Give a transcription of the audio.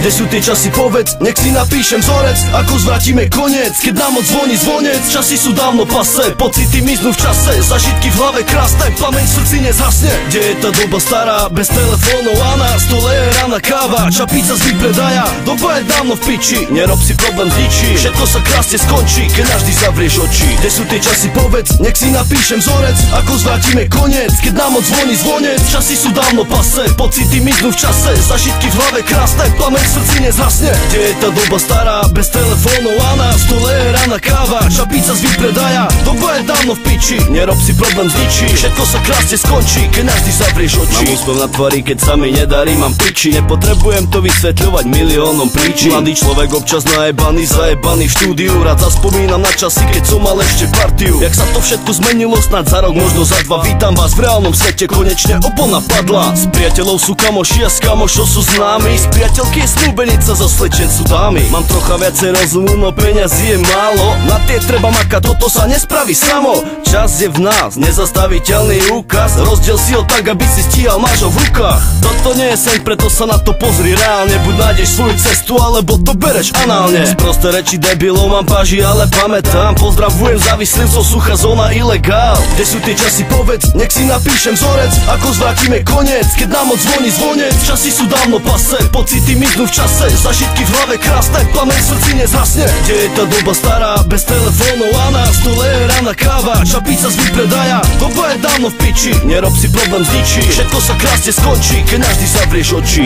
Kde sú tie časy, povedz, nech si napíšem vzorec. Ako zvratíme koniec, keď nám odzvoní zvonec. Časy sú dávno pase, pocity miznú v čase. Zažitky v hlave krásne, plameň v srdci nezhasne. Kde je tá doba stará, bez telefónov a na stole je rána káva. Čapica z vypredaja, doba je dávno v piči. Nerob si problém z ničí, všetko sa krásne skončí, keď navždy zavrieš oči. Kde sú tie časy, povedz, nech si napíšem vzorec. Ako zvratíme koniec, keď nám odzvoní zvonec. Časy sú dávno pase, pocity miznú v čase. Zažitky v hlave krásne, plameň v srdci nezhasne. Kde je tá doba stará, bez telefónov a na stole je rána káva. Čapica z vypredaja, doba je dávno v piči. Nerob si problém z ničí, všetko sa krásne skončí, keď navždy zavrieš oči. Mám úsmev na tvári, keď sa mi nedarí, mám piči. Nepotrebujem to vysvetľovať miliónom príčin. Mladý človek občas najebaný, zajebaný v štúdiu. Rád zaspomínam na časy, keď som mal ešte partiu. Jak sa to všetko zmenilo, snad za rok, možno za dva. Vítam vás v reálnom svete, konečne opona padla. S priateľov sú kamoši a s kamošov sú známi. Z priateľky je snúbenica, zo slečen sú dámy. Mám trocha viacej rozumu, no peňazí je málo. Na tie treba makať, toto sa nespraví samo. Čas je v nás, nezastaviteľný úkaz. Rozdiel si ho tak, aby si stíhal, máš ho v rukách. Toto nie je sen, preto sa na to pozri reálne. Buď nájdeš svoju cestu, alebo to bereš análne. Sprosté reči debilov mám páži, ale pamätám. Pozdravujem závislým, so suchá zóna ilegál. Kde sú tie časy, povedz, nech si napíšem vzorec. Ako zvratíme koniec, keď nám odzvoní zvonec. Časy sú dávno pase, pocity miznú v čase. Zažitky v hlave krásne, plameň v srdci nezhasne. Kde je tá doba stará, bez telefónov a na stole je rána káva. Čapica z vypredaja, doba je dávno v piči. Nerob si problém z ničí, všetko sa krásne skončí, keď navždy zavrieš oči.